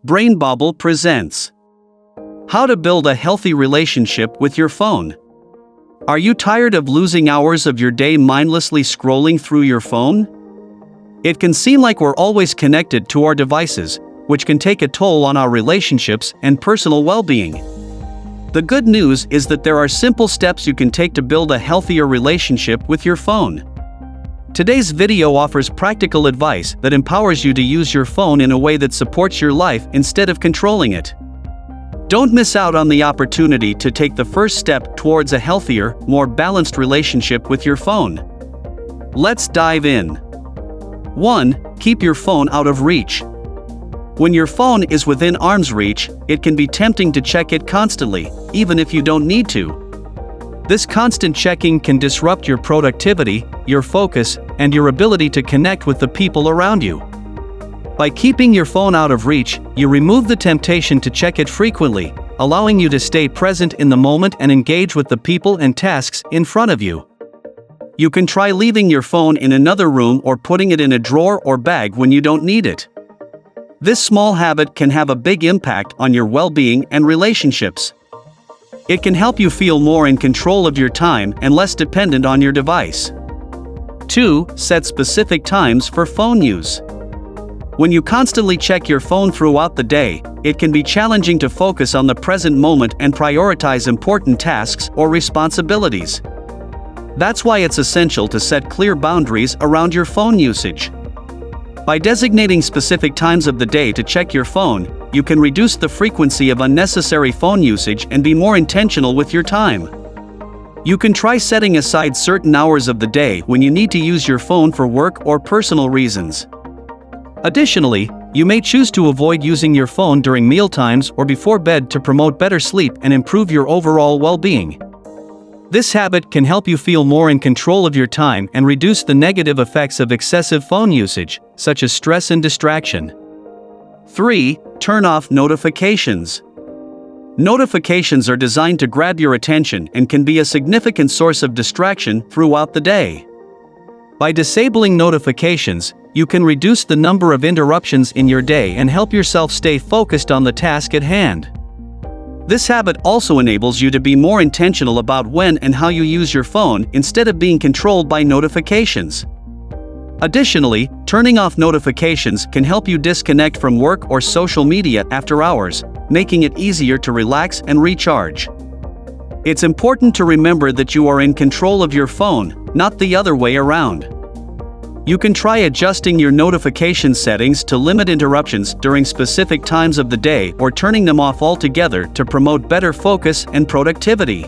BrainBobble presents How to Build a Healthy Relationship with Your Phone. Are you tired of losing hours of your day mindlessly scrolling through your phone? It can seem like we're always connected to our devices, which can take a toll on our relationships and personal well-being. The good news is that there are simple steps you can take to build a healthier relationship with your phone. Today's video offers practical advice that empowers you to use your phone in a way that supports your life instead of controlling it. Don't miss out on the opportunity to take the first step towards a healthier, more balanced relationship with your phone. Let's dive in. 1. Keep your phone out of reach. When your phone is within arm's reach, it can be tempting to check it constantly, even if you don't need to. This constant checking can disrupt your productivity, your focus, and your ability to connect with the people around you. By keeping your phone out of reach, you remove the temptation to check it frequently, allowing you to stay present in the moment and engage with the people and tasks in front of you. You can try leaving your phone in another room or putting it in a drawer or bag when you don't need it. This small habit can have a big impact on your well-being and relationships. It can help you feel more in control of your time and less dependent on your device. 2. Set specific times for phone use. When you constantly check your phone throughout the day, it can be challenging to focus on the present moment and prioritize important tasks or responsibilities. That's why it's essential to set clear boundaries around your phone usage. By designating specific times of the day to check your phone, you can reduce the frequency of unnecessary phone usage and be more intentional with your time. You can try setting aside certain hours of the day when you need to use your phone for work or personal reasons. Additionally, you may choose to avoid using your phone during mealtimes or before bed to promote better sleep and improve your overall well-being. This habit can help you feel more in control of your time and reduce the negative effects of excessive phone usage, such as stress and distraction. 3. Turn off notifications. Notifications are designed to grab your attention and can be a significant source of distraction throughout the day. By disabling notifications, you can reduce the number of interruptions in your day and help yourself stay focused on the task at hand. This habit also enables you to be more intentional about when and how you use your phone instead of being controlled by notifications. Additionally, turning off notifications can help you disconnect from work or social media after hours, making it easier to relax and recharge. It's important to remember that you are in control of your phone, not the other way around. You can try adjusting your notification settings to limit interruptions during specific times of the day or turning them off altogether to promote better focus and productivity.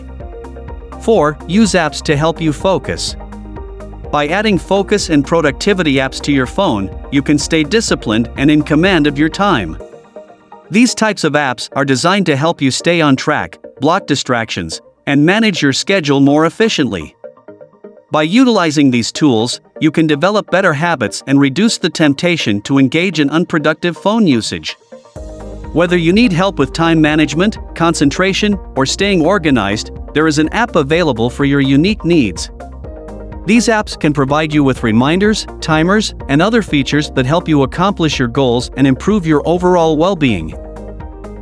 4. Use apps to help you focus. By adding focus and productivity apps to your phone, you can stay disciplined and in command of your time. These types of apps are designed to help you stay on track, block distractions, and manage your schedule more efficiently. By utilizing these tools, you can develop better habits and reduce the temptation to engage in unproductive phone usage. Whether you need help with time management, concentration, or staying organized, there is an app available for your unique needs. These apps can provide you with reminders, timers, and other features that help you accomplish your goals and improve your overall well-being.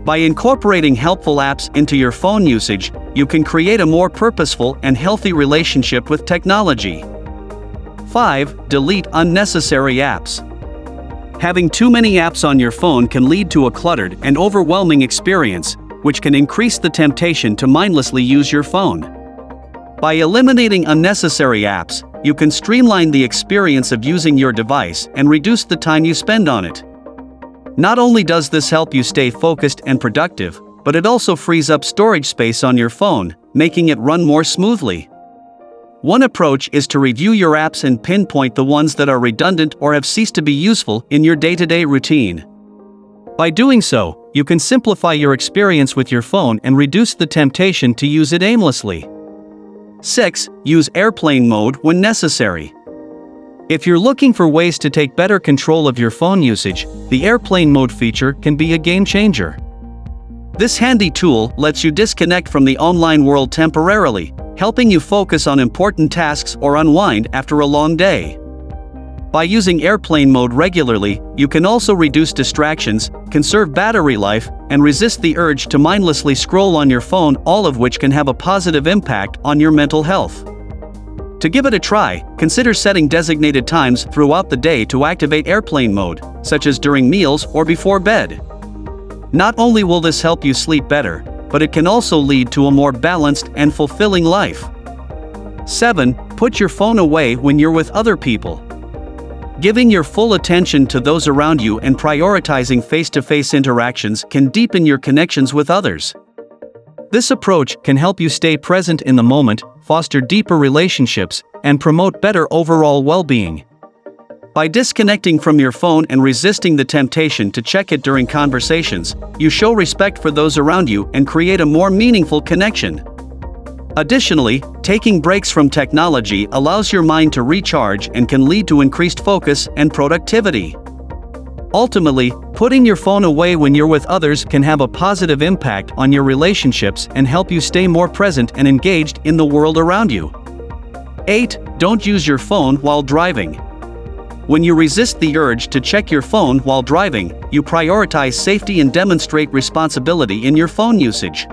By incorporating helpful apps into your phone usage, you can create a more purposeful and healthy relationship with technology. 5. Delete unnecessary apps. Having too many apps on your phone can lead to a cluttered and overwhelming experience, which can increase the temptation to mindlessly use your phone. By eliminating unnecessary apps, you can streamline the experience of using your device and reduce the time you spend on it. Not only does this help you stay focused and productive, but it also frees up storage space on your phone, making it run more smoothly. One approach is to review your apps and pinpoint the ones that are redundant or have ceased to be useful in your day-to-day routine. By doing so, you can simplify your experience with your phone and reduce the temptation to use it aimlessly. 6. Use airplane mode when necessary. If you're looking for ways to take better control of your phone usage, the airplane mode feature can be a game changer. This handy tool lets you disconnect from the online world temporarily, helping you focus on important tasks or unwind after a long day. By using airplane mode regularly, you can also reduce distractions, conserve battery life, and resist the urge to mindlessly scroll on your phone, all of which can have a positive impact on your mental health. To give it a try, consider setting designated times throughout the day to activate airplane mode, such as during meals or before bed. Not only will this help you sleep better, but it can also lead to a more balanced and fulfilling life. 7. Put your phone away when you're with other people. Giving your full attention to those around you and prioritizing face-to-face interactions can deepen your connections with others. This approach can help you stay present in the moment, foster deeper relationships, and promote better overall well-being. By disconnecting from your phone and resisting the temptation to check it during conversations, you show respect for those around you and create a more meaningful connection. Additionally, taking breaks from technology allows your mind to recharge and can lead to increased focus and productivity. Ultimately, putting your phone away when you're with others can have a positive impact on your relationships and help you stay more present and engaged in the world around you. 8. Don't use your phone while driving. When you resist the urge to check your phone while driving, you prioritize safety and demonstrate responsibility in your phone usage.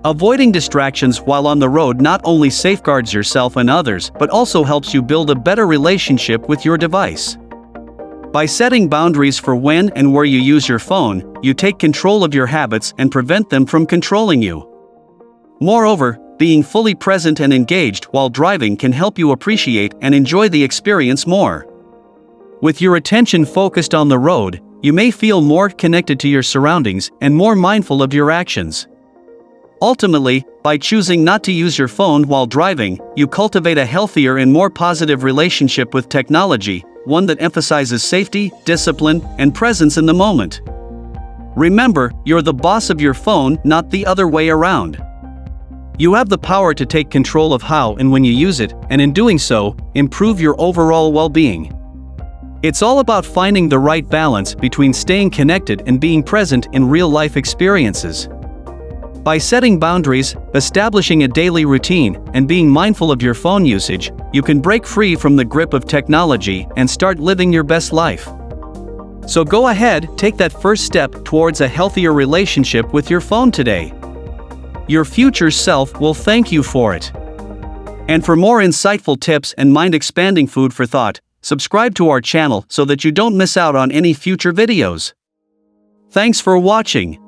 Avoiding distractions while on the road not only safeguards yourself and others but also helps you build a better relationship with your device. By setting boundaries for when and where you use your phone, you take control of your habits and prevent them from controlling you. Moreover, being fully present and engaged while driving can help you appreciate and enjoy the experience more. With your attention focused on the road, you may feel more connected to your surroundings and more mindful of your actions. Ultimately, by choosing not to use your phone while driving, you cultivate a healthier and more positive relationship with technology, one that emphasizes safety, discipline, and presence in the moment. Remember, you're the boss of your phone, not the other way around. You have the power to take control of how and when you use it, and in doing so, improve your overall well-being. It's all about finding the right balance between staying connected and being present in real-life experiences. By setting boundaries, establishing a daily routine, and being mindful of your phone usage, you can break free from the grip of technology and start living your best life. So go ahead, take that first step towards a healthier relationship with your phone today. Your future self will thank you for it. And for more insightful tips and mind-expanding food for thought, subscribe to our channel so that you don't miss out on any future videos. Thanks for watching.